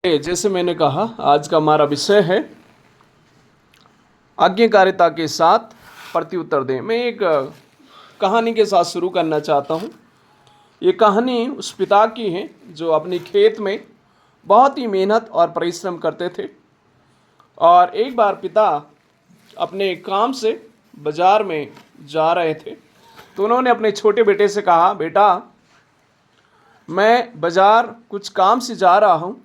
जैसे मैंने कहा, आज का हमारा विषय है आज्ञाकारिता के साथ प्रत्युत्तर दें। मैं एक कहानी के साथ शुरू करना चाहता हूँ। ये कहानी उस पिता की है जो अपनी खेत में बहुत ही मेहनत और परिश्रम करते थे। और एक बार पिता अपने काम से बाजार में जा रहे थे, तो उन्होंने अपने छोटे बेटे से कहा, बेटा मैं बाजार कुछ काम से जा रहा हूँ,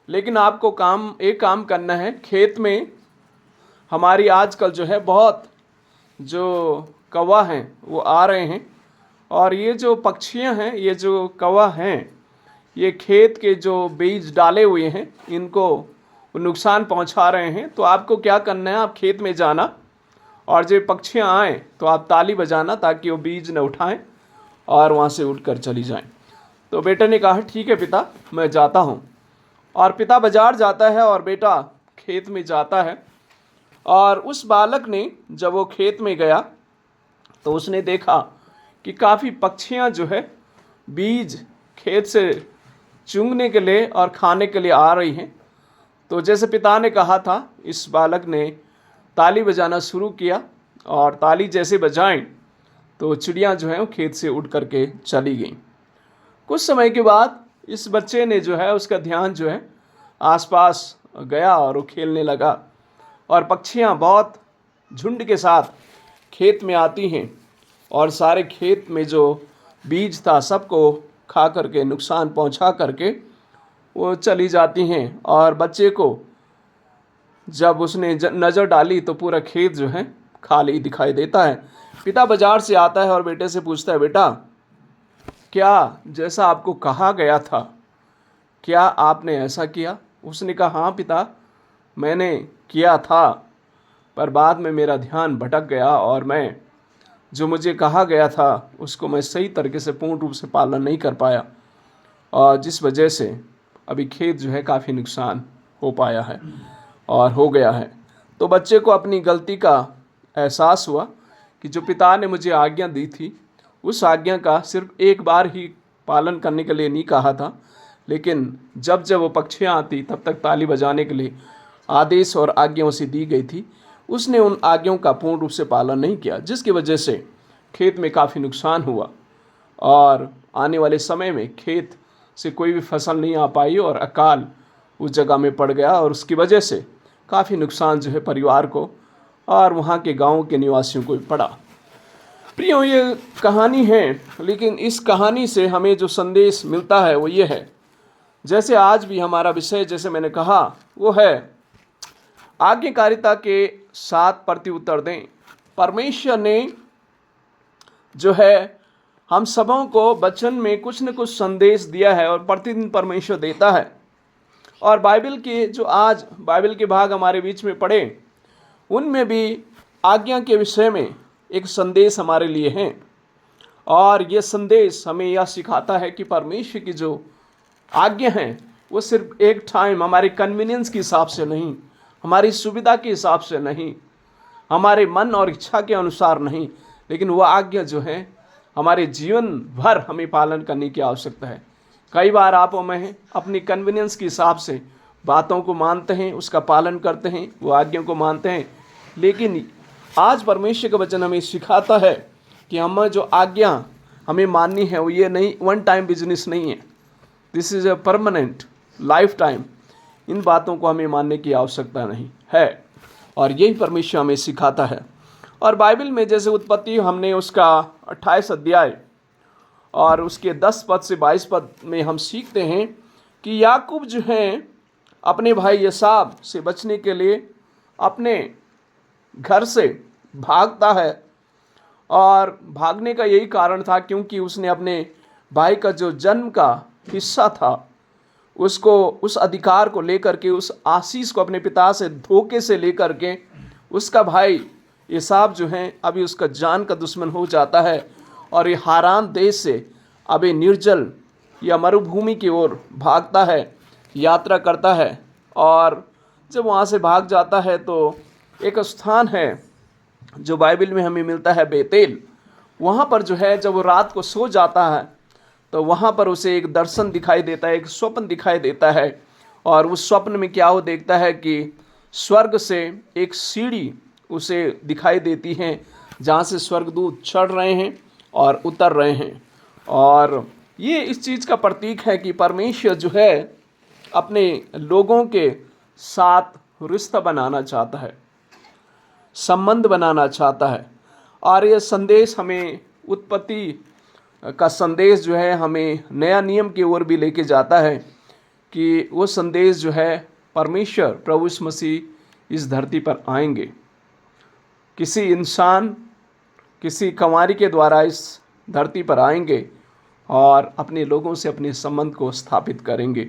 लेकिन आपको एक काम करना है। खेत में हमारी आजकल जो है बहुत जो कौवा हैं वो आ रहे हैं, और ये जो पक्षियां हैं, ये जो कौवा हैं, ये खेत के जो बीज डाले हुए हैं इनको नुकसान पहुंचा रहे हैं। तो आपको क्या करना है, आप खेत में जाना और जब पक्षियां आएँ तो आप ताली बजाना ताकि वो बीज न उठाएं और वहाँ से उड़कर चली जाएं। तो बेटे ने कहा, ठीक है पिता, मैं जाता हूँ। और पिता बाजार जाता है और बेटा खेत में जाता है। और उस बालक ने जब वो खेत में गया तो उसने देखा कि काफ़ी पक्षियां जो है बीज खेत से चुंगने के लिए और खाने के लिए आ रही हैं। तो जैसे पिता ने कहा था, इस बालक ने ताली बजाना शुरू किया, और ताली जैसे बजाएं तो चिड़ियां जो है वो खेत से उड़ करके चली गईं। कुछ समय के बाद इस बच्चे ने जो है उसका ध्यान जो है आसपास गया और वो खेलने लगा, और पक्षियां बहुत झुंड के साथ खेत में आती हैं और सारे खेत में जो बीज था सबको खा करके, नुकसान पहुंचा करके वो चली जाती हैं। और बच्चे को जब उसने नज़र डाली तो पूरा खेत जो है खाली दिखाई देता है। पिता बाजार से आता है और बेटे से पूछता है, बेटा क्या जैसा आपको कहा गया था, क्या आपने ऐसा किया? उसने कहा, हाँ पिता, मैंने किया था, पर बाद में मेरा ध्यान भटक गया और मैं जो मुझे कहा गया था उसको मैं सही तरीके से पूर्ण रूप से पालन नहीं कर पाया, और जिस वजह से अभी खेत जो है काफ़ी नुकसान हो पाया है और हो गया है। तो बच्चे को अपनी गलती का एहसास हुआ कि जो पिता ने मुझे आज्ञा दी थी, उस आज्ञा का सिर्फ एक बार ही पालन करने के लिए नहीं कहा था, लेकिन जब जब वो पक्षियाँ आती तब तक ताली बजाने के लिए आदेश और आज्ञाओं से दी गई थी। उसने उन आज्ञाओं का पूर्ण रूप से पालन नहीं किया, जिसकी वजह से खेत में काफ़ी नुकसान हुआ और आने वाले समय में खेत से कोई भी फसल नहीं आ पाई और अकाल उस जगह में पड़ गया, और उसकी वजह से काफ़ी नुकसान जो है परिवार को और वहाँ के गाँव के निवासियों को पड़ा। प्रियो, ये कहानी है, लेकिन इस कहानी से हमें जो संदेश मिलता है वो ये है, जैसे आज भी हमारा विषय, जैसे मैंने कहा, वो है आज्ञाकारिता के साथ प्रत्युत्तर दें। परमेश्वर ने जो है हम सबों को वचन में कुछ न कुछ संदेश दिया है और प्रतिदिन परमेश्वर देता है। और बाइबल के जो आज बाइबल के भाग हमारे बीच में पढ़े, उनमें भी आज्ञा के विषय में एक संदेश हमारे लिए है। और ये संदेश हमें यह सिखाता है कि परमेश्वर की जो आज्ञा हैं वो सिर्फ एक टाइम हमारे कन्वीनियंस के हिसाब से नहीं, हमारी सुविधा के हिसाब से नहीं, हमारे मन और इच्छा के अनुसार नहीं, लेकिन वह आज्ञा जो है हमारे जीवन भर हमें पालन करने की आवश्यकता है। कई बार आप और मैं अपनी कन्वीनियंस के हिसाब से बातों को मानते हैं, उसका पालन करते हैं, वो आज्ञा को मानते हैं, लेकिन आज परमेश्वर का वचन हमें सिखाता है कि हम जो आज्ञा हमें माननी है वो ये नहीं, वन टाइम बिजनेस नहीं है, this is a permanent lifetime. इन बातों को हमें मानने की आवश्यकता नहीं है, और यही परमेश्वर हमें सिखाता है। और बाइबल में जैसे उत्पत्ति, हमने उसका 28 अध्याय और उसके 10 पद से 22 पद में हम सीखते हैं कि याकूब जो है अपने भाई एसाव से बचने के लिए अपने घर से भागता है, और भागने का यही कारण था क्योंकि उसने अपने भाई का जो जन्म का हिस्सा था उसको, उस अधिकार को लेकर के, उस आशीष को अपने पिता से धोखे से लेकर के उसका भाई एसाव जो है अभी उसका जान का दुश्मन हो जाता है, और ये हारान देश से अभी निर्जल या मरुभूमि की ओर भागता है, यात्रा करता है। और जब वहाँ से भाग जाता है तो एक स्थान है जो बाइबल में हमें मिलता है, बेतेल। वहाँ पर जो है जब वो रात को सो जाता है तो वहाँ पर उसे एक दर्शन दिखाई देता है, एक स्वप्न दिखाई देता है, और उस स्वप्न में क्या वो देखता है कि स्वर्ग से एक सीढ़ी उसे दिखाई देती है, जहाँ से स्वर्गदूत चढ़ रहे हैं और उतर रहे हैं। और ये इस चीज़ का प्रतीक है कि परमेश्वर जो है अपने लोगों के साथ रिश्ता बनाना चाहता है, संबंध बनाना चाहता है। और ये संदेश हमें उत्पत्ति का संदेश जो है हमें नया नियम की ओर भी लेके जाता है कि वो संदेश जो है परमेश्वर प्रभु यीशु मसीह इस धरती पर आएंगे, किसी इंसान, किसी कंवारी के द्वारा इस धरती पर आएंगे और अपने लोगों से अपने संबंध को स्थापित करेंगे।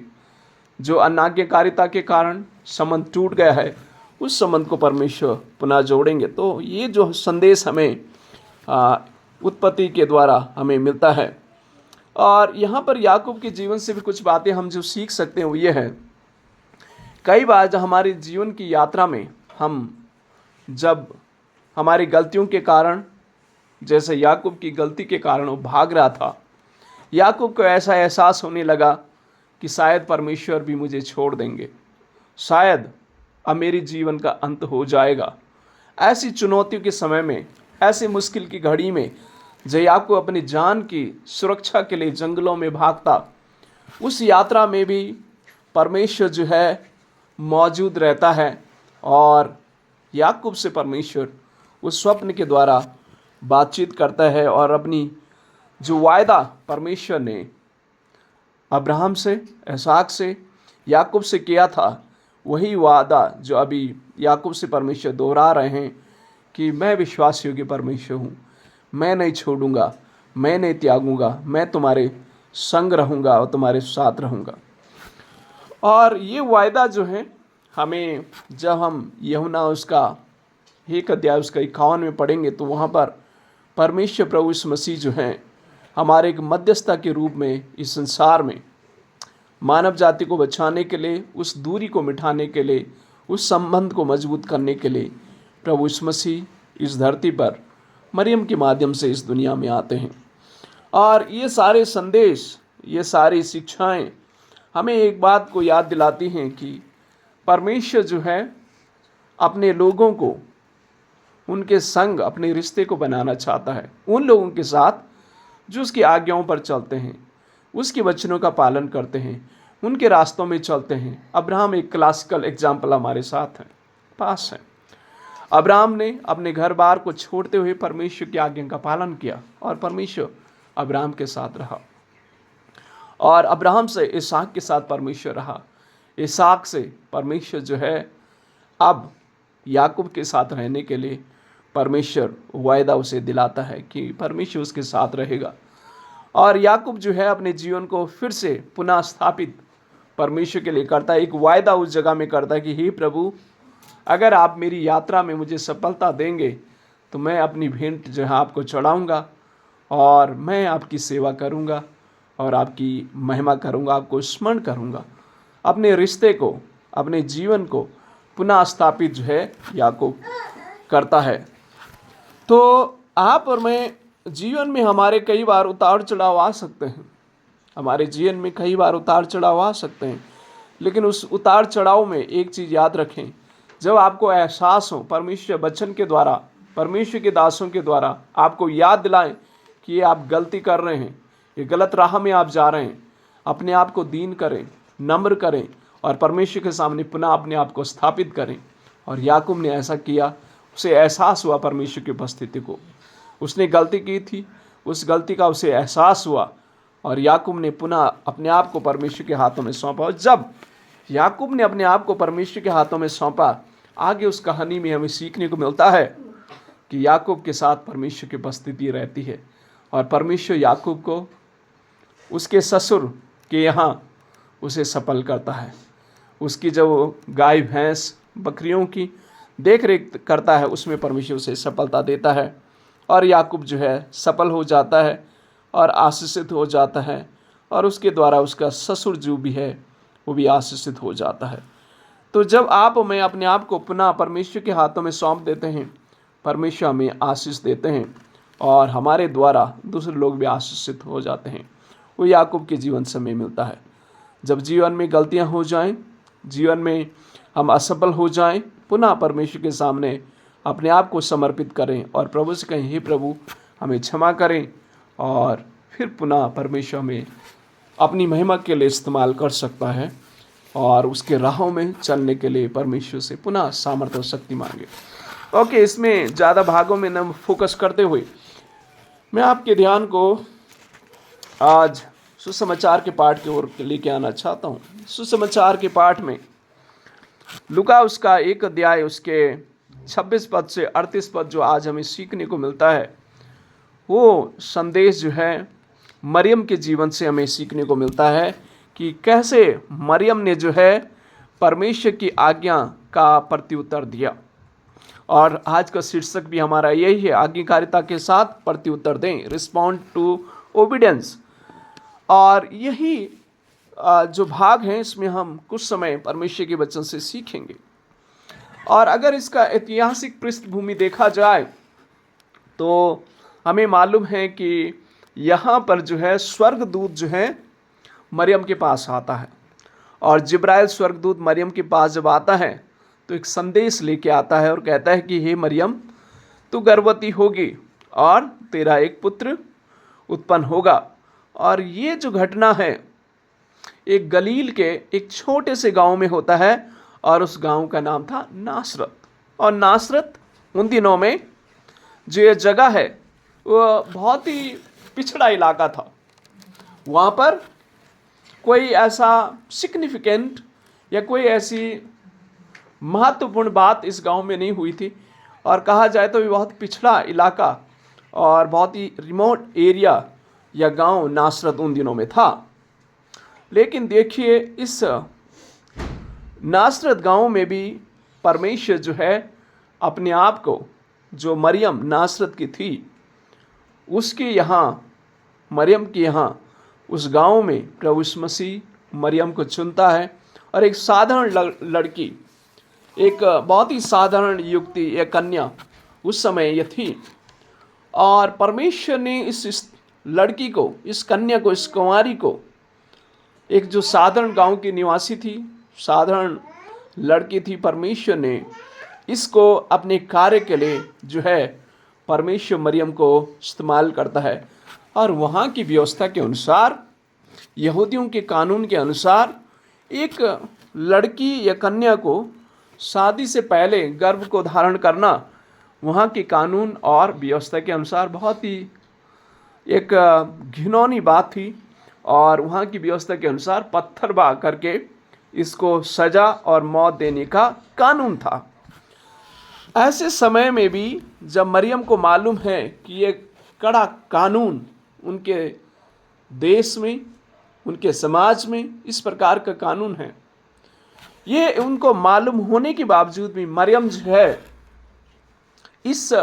जो अनाज्ञाकारिता के कारण संबंध टूट गया है, उस संबंध को परमेश्वर पुनः जोड़ेंगे। तो ये जो संदेश हमें उत्पत्ति के द्वारा हमें मिलता है। और यहाँ पर याकूब के जीवन से भी कुछ बातें हम जो सीख सकते हैं वो ये है, कई बार जब हमारे जीवन की यात्रा में जब हमारी गलतियों के कारण, जैसे याकूब की गलती के कारण वो भाग रहा था, याकूब को ऐसा एहसास होने लगा कि शायद परमेश्वर भी मुझे छोड़ देंगे, शायद अब मेरी जीवन का अंत हो जाएगा। ऐसी चुनौतियों के समय में, ऐसी मुश्किल की घड़ी में जब याकूब अपनी जान की सुरक्षा के लिए जंगलों में भागता, उस यात्रा में भी परमेश्वर जो है मौजूद रहता है और याकूब से परमेश्वर उस स्वप्न के द्वारा बातचीत करता है और अपनी जो वायदा परमेश्वर ने अब्राहम से, इसहाक से, याकूब से किया था, वही वादा जो अभी याकूब से परमेश्वर दोहरा रहे हैं कि मैं विश्वास योग्य परमेश्वर हूँ, मैं नहीं छोड़ूंगा, मैं नहीं त्यागूंगा, मैं तुम्हारे संग रहूँगा और तुम्हारे साथ रहूँगा। और ये वायदा जो है हमें, जब हम यूहन्ना उसका 1 अध्याय उसका 51 में पढ़ेंगे तो वहाँ पर परमेश्वर प्रभु यीशु मसीह जो हैं हमारे एक मध्यस्थता के रूप में इस संसार में मानव जाति को बचाने के लिए, उस दूरी को मिटाने के लिए, उस संबंध को मजबूत करने के लिए प्रभु यीशु मसीह इस धरती पर मरियम के माध्यम से इस दुनिया में आते हैं। और ये सारे संदेश, ये सारी शिक्षाएं हमें एक बात को याद दिलाती हैं कि परमेश्वर जो है अपने लोगों को, उनके संग अपने रिश्ते को बनाना चाहता है, उन लोगों के साथ जो उसकी आज्ञाओं पर चलते हैं, उसके वचनों का पालन करते हैं, उनके रास्तों में चलते हैं। अब्राहम एक क्लासिकल एग्जाम्पल हमारे साथ है, पास है। अब्राहम ने अपने घर बार को छोड़ते हुए परमेश्वर की आज्ञा का पालन किया और परमेश्वर अब्राहम के साथ रहा। और अब्राहम से इसहाक के साथ परमेश्वर रहा, इसहाक से परमेश्वर जो है अब याकूब के साथ रहने के लिए परमेश्वर वायदा उसे दिलाता है कि परमेश्वर उसके साथ रहेगा। और याकूब जो है अपने जीवन को फिर से पुनः स्थापित परमेश्वर के लिए करता है, एक वायदा उस जगह में करता है कि हे प्रभु, अगर आप मेरी यात्रा में मुझे सफलता देंगे तो मैं अपनी भेंट जो है आपको चढ़ाऊँगा और मैं आपकी सेवा करूँगा और आपकी महिमा करूँगा, आपको स्मरण करूँगा। अपने रिश्ते को, अपने जीवन को पुनः स्थापित जो है याकूब करता है। तो आप और मैं जीवन में हमारे कई बार उतार चढ़ाव आ सकते हैं, हमारे जीवन में कई बार उतार चढ़ाव आ सकते हैं, लेकिन उस उतार चढ़ाव में एक चीज़ याद रखें, जब आपको एहसास हो, परमेश्वर वचन के द्वारा, परमेश्वर के दासों के द्वारा आपको याद दिलाएं कि ये आप गलती कर रहे हैं, ये गलत राह में आप जा रहे हैं, अपने आप को दीन करें, नम्र करें और परमेश्वर के सामने पुनः अपने आप को स्थापित करें। और याकूब ने ऐसा किया, उसे एहसास हुआ परमेश्वर की उपस्थिति को, उसने गलती की थी, उस गलती का उसे एहसास हुआ और याकूब ने पुनः अपने आप को परमेश्वर के हाथों में सौंपा। और जब याकूब ने अपने आप को परमेश्वर के हाथों में सौंपा, आगे उस कहानी में हमें सीखने को मिलता है कि याकूब के साथ परमेश्वर की उपस्थिति रहती है और परमेश्वर याकूब को उसके ससुर के यहाँ उसे सफल करता है। उसकी जो गाय भैंस बकरियों की देख रेख करता है, उसमें परमेश्वर उसे सफलता देता है और याकूब जो है सफल हो जाता है और आशीषित हो जाता है और उसके द्वारा उसका ससुर जो भी है वो भी आशीषित हो जाता है। तो जब आप मैं अपने आप को पुनः परमेश्वर के हाथों में सौंप देते हैं, परमेश्वर हमें आशीष देते हैं और हमारे द्वारा दूसरे लोग भी आशीषित हो जाते हैं। वो याकूब के जीवन से हमें मिलता है। जब जीवन में गलतियां हो जाएं, जीवन में हम असफल हो जाएं, पुनः परमेश्वर के सामने अपने आप को समर्पित करें और प्रभु से कहें, हे प्रभु हमें क्षमा करें, और फिर पुनः परमेश्वर हमें अपनी महिमा के लिए इस्तेमाल कर सकता है और उसके राहों में चलने के लिए परमेश्वर से पुनः सामर्थ्य और शक्ति मांगे। ओके, इसमें ज़्यादा भागों में न फोकस करते हुए मैं आपके ध्यान को आज सुसमाचार के पाठ की ओर लेके आना चाहता हूँ। सुसमाचार के पाठ में लूका उसका 1 अध्याय उसके 26 पद से 38 पद जो आज हमें सीखने को मिलता है, वो संदेश जो है मरियम के जीवन से हमें सीखने को मिलता है कि कैसे मरियम ने जो है परमेश्वर की आज्ञा का प्रत्युत्तर दिया। और आज का शीर्षक भी हमारा यही है, आज्ञाकारिता के साथ प्रत्युत्तर दें, रिस्पॉन्ड टू ओबीडियंस। और यही जो भाग है इसमें हम कुछ समय परमेश्वर के वचन से सीखेंगे। और अगर इसका ऐतिहासिक पृष्ठभूमि देखा जाए तो हमें मालूम है कि यहाँ पर जो है स्वर्गदूत जो है मरियम के पास आता है, और जिब्राइल स्वर्गदूत मरियम के पास जब आता है तो एक संदेश लेके आता है और कहता है कि हे मरियम, तू गर्भवती होगी और तेरा एक पुत्र उत्पन्न होगा। और ये जो घटना है एक गलील के एक छोटे से गांव में होता है, और उस गांव का नाम था नासरत। और नासरत उन दिनों में जो ये जगह है वो बहुत ही पिछड़ा इलाका था। वहाँ पर कोई ऐसा सिग्निफिकेंट या कोई ऐसी महत्वपूर्ण बात इस गांव में नहीं हुई थी, और कहा जाए तो ये बहुत पिछड़ा इलाका और बहुत ही रिमोट एरिया या गांव नासरत उन दिनों में था। लेकिन देखिए इस नासरत गांव में भी परमेश्वर जो है अपने आप को, जो मरियम नासरत की थी उसके यहाँ, मरियम के यहाँ उस गांव में प्रभु यीशु मसीह मरियम को चुनता है। और एक साधारण लड़की, एक बहुत ही साधारण युवती या कन्या उस समय ये थी, और परमेश्वर ने इस लड़की को, इस कन्या को, इस कुंवारी को, एक जो साधारण गांव की निवासी थी, साधारण लड़की थी, परमेश्वर ने इसको अपने कार्य के लिए जो है परमेश्वर मरियम को इस्तेमाल करता है। और वहाँ की व्यवस्था के अनुसार, यहूदियों के कानून के अनुसार, एक लड़की या कन्या को शादी से पहले गर्भ को धारण करना वहाँ के कानून और व्यवस्था के अनुसार बहुत ही एक घिनौनी बात थी। और वहाँ की व्यवस्था के अनुसार पत्थरबाह करके इसको सजा और मौत देने का कानून था। ऐसे समय में भी जब मरियम को मालूम है कि ये कड़ा कानून उनके देश में, उनके समाज में इस प्रकार का कानून है, ये उनको मालूम होने के बावजूद भी मरियम जो है इस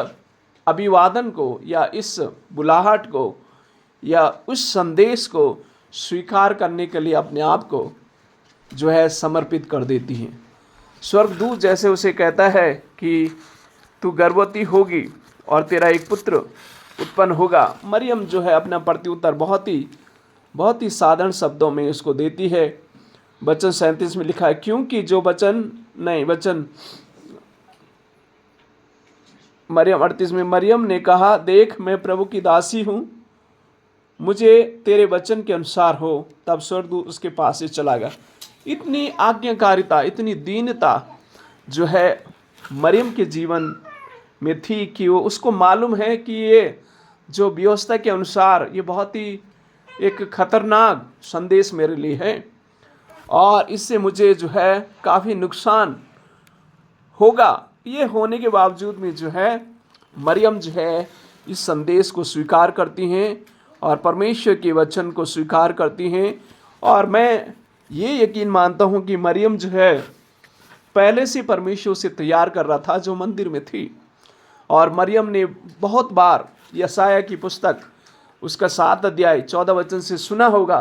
अभिवादन को या इस बुलाहट को या उस संदेश को स्वीकार करने के लिए अपने आप को जो है समर्पित कर देती हैं। स्वर्गदूत जैसे उसे कहता है कि तू गर्भवती होगी और तेरा एक पुत्र उत्पन्न होगा, मरियम जो है अपना प्रत्युत्तर बहुत ही साधारण शब्दों में उसको देती है। वचन 37 में लिखा है, क्योंकि जो वचन मरियम 38 में, मरियम ने कहा, देख मैं प्रभु की दासी हूँ, मुझे तेरे वचन के अनुसार हो। तब स्वर्गदूत उसके पास से चला गया। इतनी आज्ञाकारिता, इतनी दीनता जो है मरियम के जीवन में थी कि वो, उसको मालूम है कि ये जो व्यवस्था के अनुसार ये बहुत ही एक खतरनाक संदेश मेरे लिए है, और इससे मुझे जो है काफ़ी नुकसान होगा। ये होने के बावजूद में जो है मरियम जो है इस संदेश को स्वीकार करती हैं और परमेश्वर के वचन को स्वीकार करती हैं। और मैं ये यकीन मानता हूँ कि मरियम जो है पहले से परमेश्वर से तैयार कर रहा था जो मंदिर में थी। और मरियम ने बहुत बार यशायाह की पुस्तक उसका 7 अध्याय 14 वचन से सुना होगा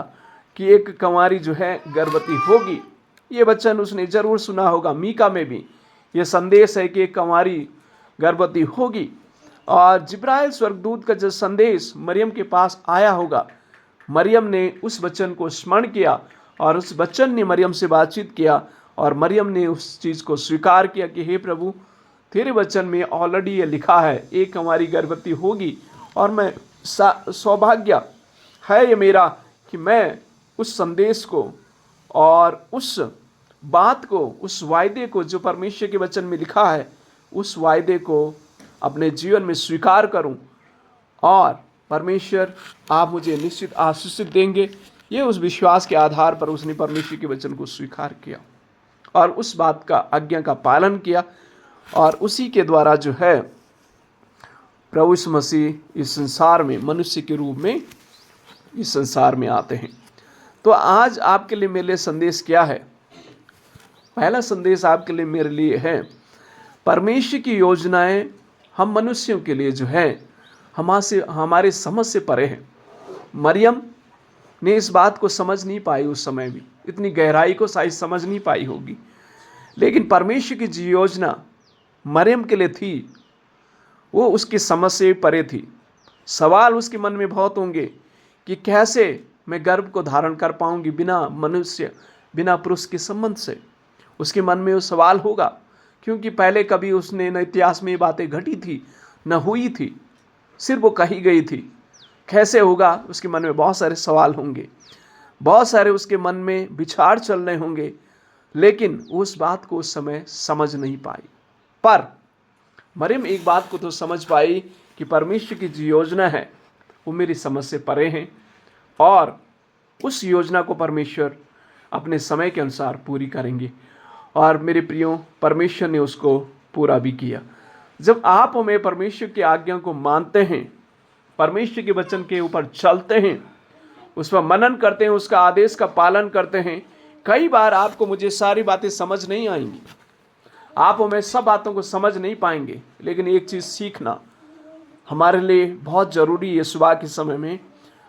कि एक कुंवारी जो है गर्भवती होगी। ये वचन उसने जरूर सुना होगा। मीका में भी ये संदेश है कि एक कुंवारी गर्भवती होगी। और जिब्राइल स्वर्गदूत का जो संदेश मरियम के पास आया होगा, मरियम ने उस वचन को स्मरण किया और उस वचन ने मरियम से बातचीत किया और मरियम ने उस चीज़ को स्वीकार किया कि हे प्रभु, तेरे वचन में ऑलरेडी ये लिखा है, एक हमारी गर्भवती होगी और मैं सौभाग्य है ये मेरा कि मैं उस संदेश को और उस बात को, उस वायदे को जो परमेश्वर के वचन में लिखा है, उस वायदे को अपने जीवन में स्वीकार करूं और परमेश्वर आप मुझे निश्चित आशीषित देंगे। ये उस विश्वास के आधार पर उसने परमेश्वर के वचन को स्वीकार किया और उस बात का आज्ञा का पालन किया और उसी के द्वारा जो है प्रभु यीशु मसीह इस संसार में मनुष्य के रूप में इस संसार में आते हैं। तो आज आपके लिए मेरे लिए संदेश क्या है? पहला संदेश आपके लिए मेरे लिए है, परमेश्वर की योजनाएं हम मनुष्यों के लिए जो है हमारे समझ से परे हैं। मरियम ने इस बात को समझ नहीं पाई, उस समय भी इतनी गहराई को शायद समझ नहीं पाई होगी, लेकिन परमेश्वर की जो योजना मरियम के लिए थी वो उसकी समझ से परे थी। सवाल उसके मन में बहुत होंगे कि कैसे मैं गर्भ को धारण कर पाऊंगी बिना पुरुष के संबंध से। उसके मन में वो सवाल होगा, क्योंकि पहले कभी उसने न इतिहास में ये बातें घटी थी न हुई थी, सिर्फ वो कही गई थी। कैसे होगा? उसके मन में बहुत सारे सवाल होंगे, बहुत सारे उसके मन में विचार चल रहे होंगे, लेकिन उस बात को उस समय समझ नहीं पाई। पर मरियम एक बात को तो समझ पाई कि परमेश्वर की जो योजना है वो मेरी समझ से परे हैं और उस योजना को परमेश्वर अपने समय के अनुसार पूरी करेंगे। और मेरे प्रियो, परमेश्वर ने उसको पूरा भी किया। जब आप हमें परमेश्वर की आज्ञा को मानते हैं, परमेश्वर के वचन के ऊपर चलते हैं, उस पर मनन करते हैं, उसका आदेश का पालन करते हैं, कई बार आपको मुझे सारी बातें समझ नहीं आएंगी, आप हमें सब बातों को समझ नहीं पाएंगे, लेकिन एक चीज़ सीखना हमारे लिए बहुत ज़रूरी है। सुबह के समय में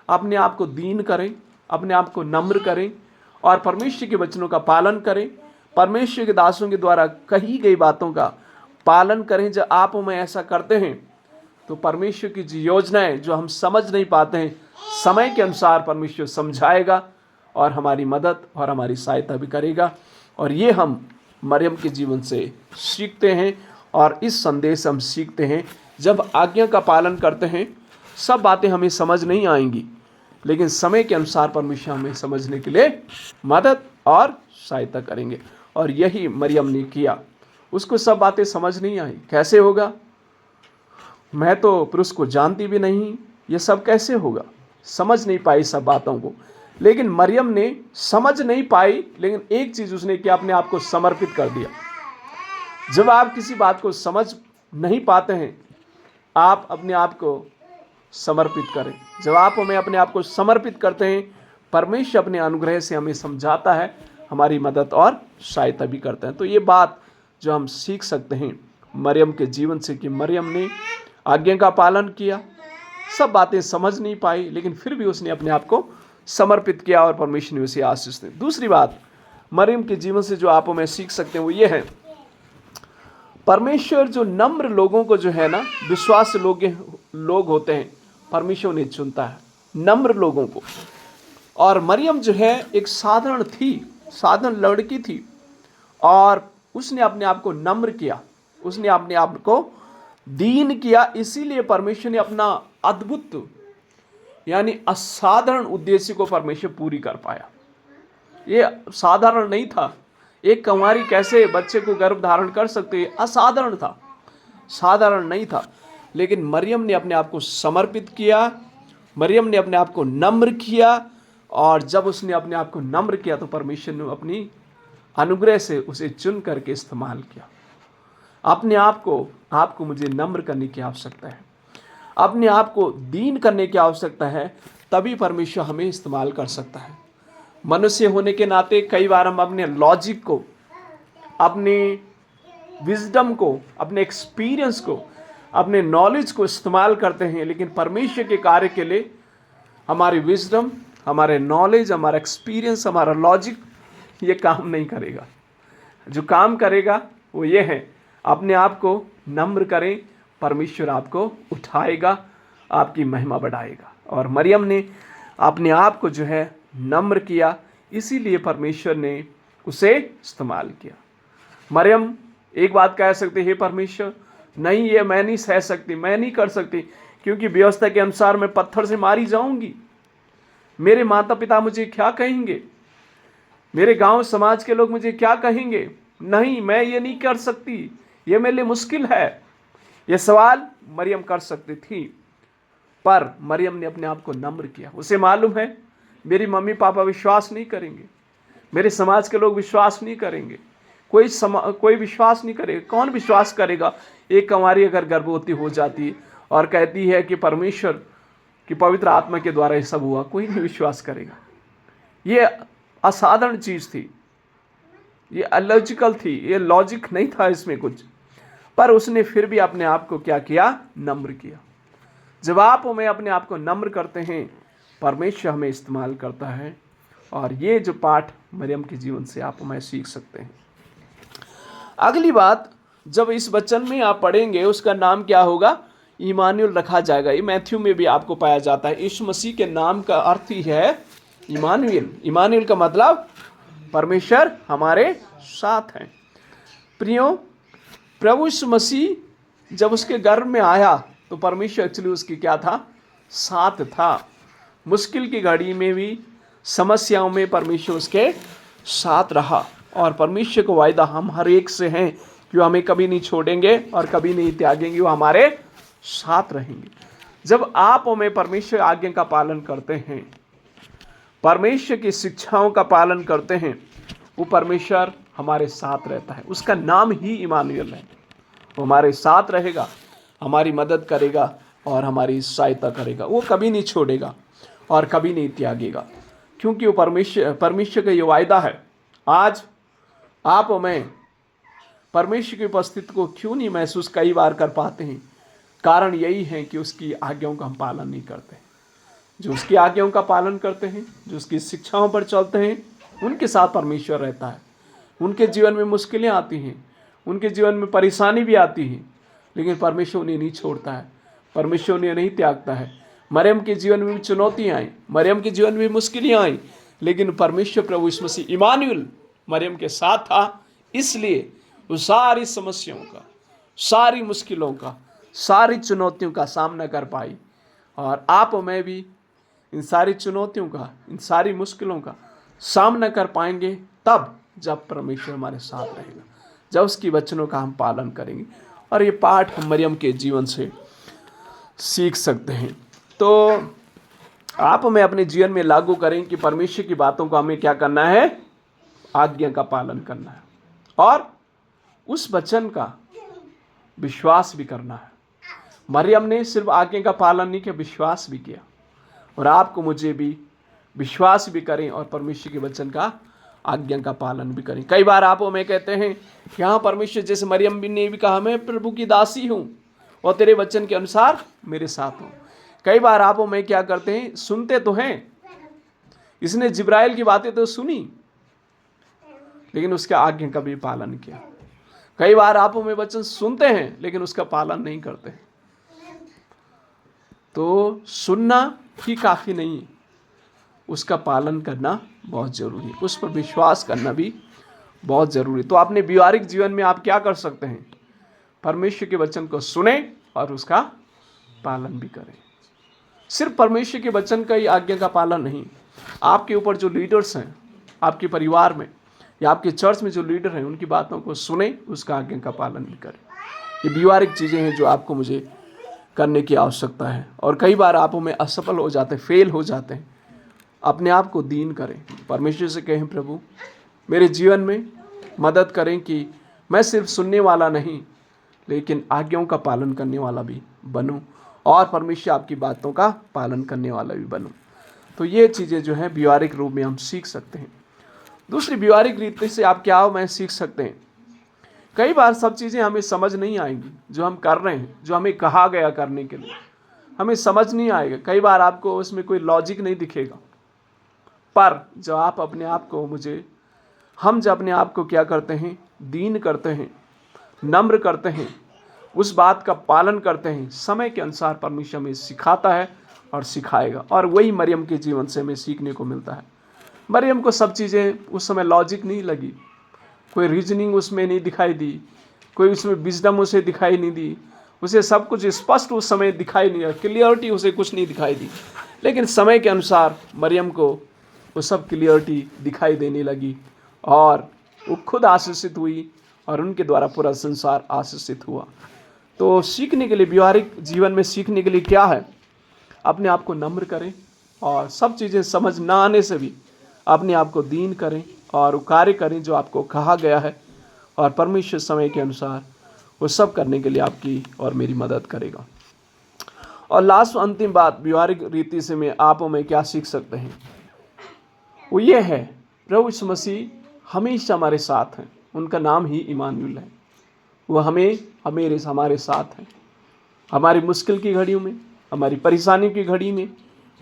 अपने आप को दीन करें, अपने आप को नम्र करें और परमेश्वर के वचनों का पालन करें, परमेश्वर के दासों के द्वारा कही गई बातों का पालन करें। जब आप हमें ऐसा करते हैं तो परमेश्वर की जो योजनाएं जो हम समझ नहीं पाते हैं, समय के अनुसार परमेश्वर समझाएगा और हमारी मदद और हमारी सहायता भी करेगा। और ये हम मरियम के जीवन से सीखते हैं और इस संदेश हम सीखते हैं। जब आज्ञा का पालन करते हैं, सब बातें हमें समझ नहीं आएंगी, लेकिन समय के अनुसार परमेश्वर हमें समझने के लिए मदद और सहायता करेंगे। और यही मरियम ने किया। उसको सब बातें समझ नहीं आई। कैसे होगा? मैं तो पुरुष को जानती भी नहीं, ये सब कैसे होगा? समझ नहीं पाई सब बातों को। लेकिन मरियम ने समझ नहीं पाई, लेकिन एक चीज़ उसने किया, अपने आप को समर्पित कर दिया। जब आप किसी बात को समझ नहीं पाते हैं, आप अपने आप को समर्पित करें। जब आप हमें अपने आप को समर्पित करते हैं, परमेश्वर अपने अनुग्रह से हमें समझाता है, हमारी मदद और सहायता भी करते हैं। तो ये बात जो हम सीख सकते हैं मरियम के जीवन से कि मरियम ने आज्ञा का पालन किया, सब बातें समझ नहीं पाई, लेकिन फिर भी उसने अपने आप को समर्पित किया और परमेश्वर ने उसे आशीष दी। दूसरी बात मरियम के जीवन से जो आप हमें सीख सकते हैं वो ये है, परमेश्वर जो नम्र लोगों को जो है ना, विश्वास लोग होते हैं, परमेश्वर ने चुनता है नम्र लोगों को। और मरियम जो है एक साधारण लड़की थी और उसने अपने आप को नम्र किया, उसने अपने आप को दीन किया। इसीलिए परमेश्वर ने अपना अद्भुत यानी असाधारण उद्देश्य को परमेश्वर पूरी कर पाया। ये साधारण नहीं था। एक कुंवारी कैसे बच्चे को गर्भ धारण कर सकती है? असाधारण था, साधारण नहीं था। लेकिन मरियम ने अपने आप को समर्पित किया, मरियम ने अपने आप को नम्र किया, और जब उसने अपने आप को नम्र किया तो परमेश्वर ने अपनी अनुग्रह से उसे चुन करके इस्तेमाल किया। अपने आप को मुझे नम्र करने की आवश्यकता है, अपने आप को दीन करने की आवश्यकता है, तभी परमेश्वर हमें इस्तेमाल कर सकता है। मनुष्य होने के नाते कई बार हम अपने लॉजिक को, अपने विजडम को, अपने एक्सपीरियंस को, अपने नॉलेज को इस्तेमाल करते हैं, लेकिन परमेश्वर के कार्य के लिए हमारी विजडम, हमारे नॉलेज, हमारा एक्सपीरियंस, हमारा लॉजिक ये काम नहीं करेगा। जो काम करेगा वो ये है, अपने आप को नम्र करें, परमेश्वर आपको उठाएगा, आपकी महिमा बढ़ाएगा। और मरियम ने अपने आप को जो है नम्र किया, इसीलिए परमेश्वर ने उसे इस्तेमाल किया। मरियम एक बात कह सकती, हे परमेश्वर, नहीं, ये मैं नहीं सह सकती, मैं नहीं कर सकती, क्योंकि व्यवस्था के अनुसार मैं पत्थर से मारी जाऊंगी। मेरे माता पिता मुझे क्या कहेंगे, मेरे गांव समाज के लोग मुझे क्या कहेंगे। नहीं, मैं ये नहीं कर सकती, ये मेरे लिए मुश्किल है। ये सवाल मरियम कर सकती थी, पर मरियम ने अपने आप को नम्र किया। उसे मालूम है मेरी मम्मी पापा विश्वास नहीं करेंगे, मेरे समाज के लोग विश्वास नहीं करेंगे, कोई विश्वास नहीं करेगा। कौन विश्वास करेगा? एक कुंवारी अगर गर्भवती हो जाती और कहती है कि परमेश्वर की पवित्र आत्मा के द्वारा ये सब हुआ, कोई नहीं विश्वास करेगा। ये असाधारण चीज थी, ये अलॉजिकल थी, ये लॉजिक नहीं था इसमें कुछ, पर उसने फिर भी अपने आप को क्या किया? नम्र किया। जब आप में अपने आप को नम्र करते हैं, परमेश्वर हमें इस्तेमाल करता है। और ये जो पाठ मरियम के जीवन से आप मैं सीख सकते हैं। अगली बात, जब इस वचन में आप पढ़ेंगे, उसका नाम क्या होगा? इमानुएल रखा जाएगा। ये मैथ्यू में भी आपको पाया जाता है। यीशु मसीह के नाम का अर्थ ही है इमानुएल। इमानुएल का मतलब परमेश्वर हमारे साथ हैं। प्रियो, प्रभु यीशु मसीह जब उसके गर्भ में आया तो परमेश्वर एक्चुअली उसकी क्या था? साथ था। मुश्किल की घड़ी में भी, समस्याओं में परमेश्वर उसके साथ रहा। और परमेश्वर को वायदा हम हर एक से हैं कि वो हमें कभी नहीं छोड़ेंगे और कभी नहीं त्यागेंगे, वो हमारे साथ रहेंगे। जब आप में परमेश्वर आज्ञा का पालन करते हैं, परमेश्वर की शिक्षाओं का पालन करते हैं, वो परमेश्वर हमारे साथ रहता है। उसका नाम ही इमानुएल है। वो हमारे साथ रहेगा, हमारी मदद करेगा और हमारी सहायता करेगा। वो कभी नहीं छोड़ेगा और कभी नहीं त्यागेगा, क्योंकि वो परमेश्वर का ये वायदा है। आज आप और मैं परमेश्वर की उपस्थिति को क्यों नहीं महसूस कई बार कर पाते हैं? कारण यही है कि उसकी आज्ञाओं का हम पालन नहीं करते। जो उसकी आज्ञाओं का पालन करते हैं, जो उसकी शिक्षाओं पर चलते हैं, उनके साथ परमेश्वर रहता है। उनके जीवन में मुश्किलें आती हैं, उनके जीवन में परेशानी भी आती है, लेकिन परमेश्वर उन्हें नहीं छोड़ता है, परमेश्वर उन्हें नहीं त्यागता है। मरियम के जीवन में भी चुनौतियाँ आई, मरियम के जीवन में भी मुश्किलें आई, लेकिन परमेश्वर प्रभु यीशु मसीह इमानुएल मरियम के साथ था। इसलिए वो सारी समस्याओं का, सारी मुश्किलों का, सारी चुनौतियों का सामना कर पाई। और आप और मैं भी इन सारी चुनौतियों का, इन सारी मुश्किलों का सामना कर पाएंगे तब जब परमेश्वर हमारे साथ रहेगा, जब उसकी वचनों का हम पालन करेंगे। और ये पाठ हम मरियम के जीवन से सीख सकते हैं। तो आप हमें अपने जीवन में लागू करें कि परमेश्वर की बातों को हमें क्या करना है? आज्ञा का पालन करना है और उस वचन का विश्वास भी करना है। मरियम ने सिर्फ आज्ञा का पालन नहीं किया, विश्वास भी किया। और आपको मुझे भी विश्वास भी करें और परमेश्वर के वचन का आज्ञा का पालन भी करें। कई बार आप हमें कहते हैं कि हाँ परमेश्वर, जैसे मरियम ने भी कहा, मैं प्रभु की दासी हूँ और तेरे वचन के अनुसार मेरे साथ हूँ। कई बार आप हमें क्या करते हैं? सुनते तो हैं, इसने जिब्राइल की बातें तो सुनी, लेकिन उसका आज्ञा का भी पालन किया। कई बार आप हमें वचन सुनते हैं लेकिन उसका पालन नहीं करते। तो सुनना ही काफ़ी नहीं, उसका पालन करना बहुत ज़रूरी है, उस पर विश्वास करना भी बहुत ज़रूरी। तो अपने व्यवहारिक जीवन में आप क्या कर सकते हैं? परमेश्वर के वचन को सुने और उसका पालन भी करें। सिर्फ परमेश्वर के वचन का ही आज्ञा का पालन नहीं, आपके ऊपर जो लीडर्स हैं, आपके परिवार में या आपके चर्च में जो लीडर हैं, उनकी बातों को सुने, उसका आज्ञा का पालन भी करें। ये व्यवहारिक चीज़ें हैं जो आपको मुझे करने की आवश्यकता है। और कई बार आप में असफल हो जाते हैं, फेल हो जाते हैं। अपने आप को दीन करें, परमेश्वर से कहें, प्रभु मेरे जीवन में मदद करें कि मैं सिर्फ सुनने वाला नहीं लेकिन आज्ञाओं का पालन करने वाला भी बनूं और परमेश्वर आपकी बातों का पालन करने वाला भी बनूं। तो ये चीज़ें जो हैं व्यवहारिक रूप में हम सीख सकते हैं। दूसरी व्यवहारिक रीति से आप क्या मैं सीख सकते हैं? कई बार सब चीज़ें हमें समझ नहीं आएंगी जो हम कर रहे हैं, जो हमें कहा गया करने के लिए, हमें समझ नहीं आएगा। कई बार आपको उसमें कोई लॉजिक नहीं दिखेगा, पर जब आप अपने आप को हम जब अपने आप को क्या करते हैं? दीन करते हैं, नम्र करते हैं, उस बात का पालन करते हैं, समय के अनुसार परमेश्वर हमें सिखाता है और सिखाएगा। और वही मरियम के जीवन से हमें सीखने को मिलता है। मरियम को सब चीज़ें उस समय लॉजिक नहीं लगी, कोई रीजनिंग उसमें नहीं दिखाई दी, कोई उसमें विजडम उसे दिखाई नहीं दी, उसे सब कुछ स्पष्ट उस समय दिखाई नहीं दिया, क्लियरिटी उसे कुछ नहीं दिखाई दी। लेकिन समय के अनुसार मरियम को वो सब क्लियरिटी दिखाई देने लगी और वो खुद आशीषित हुई और उनके द्वारा पूरा संसार आशीषित हुआ। तो सीखने के लिए, व्यवहारिक जीवन में सीखने के लिए क्या है? अपने आप को नम्र करें और सब चीज़ें समझ ना आने से भी अपने आप को दीन करें और वो कार्य करें जो आपको कहा गया है, और परमेश्वर समय के अनुसार वो सब करने के लिए आपकी और मेरी मदद करेगा। और लास्ट अंतिम बात, व्यवहारिक रीति से में आप और मैं क्या सीख सकते हैं, वो ये है, प्रभु यीशु मसीह हमेशा हमारे साथ हैं। उनका नाम ही इमानुएल है। वो हमारे साथ हैं, हमारी मुश्किल की घड़ियों में, हमारी परेशानी की घड़ी में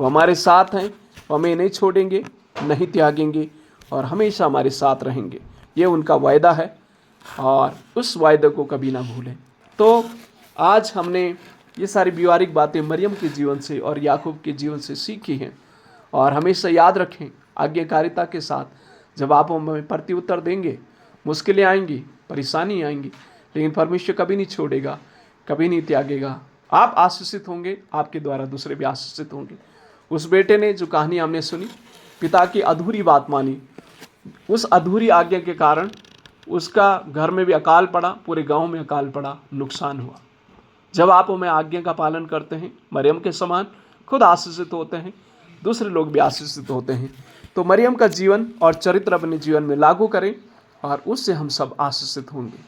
वो हमारे साथ हैं। वो हमें नहीं छोड़ेंगे, नहीं त्यागेंगे और हमेशा हमारे साथ रहेंगे। ये उनका वायदा है और उस वायदे को कभी ना भूलें। तो आज हमने ये सारी व्यवहारिक बातें मरियम के जीवन से और याकूब के जीवन से सीखी हैं। और हमेशा याद रखें, आज्ञाकारिता के साथ जब आप हमें प्रत्युत्तर देंगे, मुश्किलें आएंगी, परेशानी आएंगी, लेकिन परमेश्वर कभी नहीं छोड़ेगा, कभी नहीं त्यागेगा। आप आशीषित होंगे, आपके द्वारा दूसरे भी आशीषित होंगे। उस बेटे ने जो कहानी हमने सुनी, पिता की अधूरी बात मानी, उस अधूरी आज्ञा के कारण उसका घर में भी अकाल पड़ा, पूरे गांव में अकाल पड़ा, नुकसान हुआ। जब आप हमें आज्ञा का पालन करते हैं, मरियम के समान खुद आशीषित होते हैं, दूसरे लोग भी आशीषित होते हैं। तो मरियम का जीवन और चरित्र अपने जीवन में लागू करें और उससे हम सब आशीषित होंगे।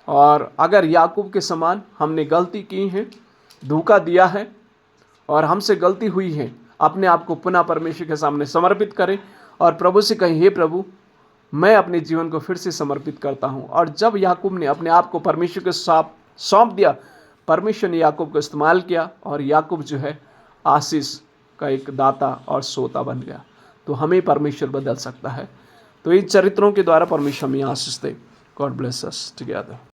और अगर याकूब के समान हमने गलती की है, धोखा दिया है और हमसे गलती हुई है, अपने आप को पुनः परमेश्वर के सामने समर्पित करें और प्रभु से कहें, हे प्रभु, मैं अपने जीवन को फिर से समर्पित करता हूँ। और जब याकूब ने अपने आप को परमेश्वर के साथ सौंप दिया, परमेश्वर ने याकूब को इस्तेमाल किया और याकूब जो है आशीष का एक दाता और सोता बन गया। तो हमें परमेश्वर बदल सकता है। तो इन चरित्रों के द्वारा परमेश्वर हमें आशीष दे। God bless us together.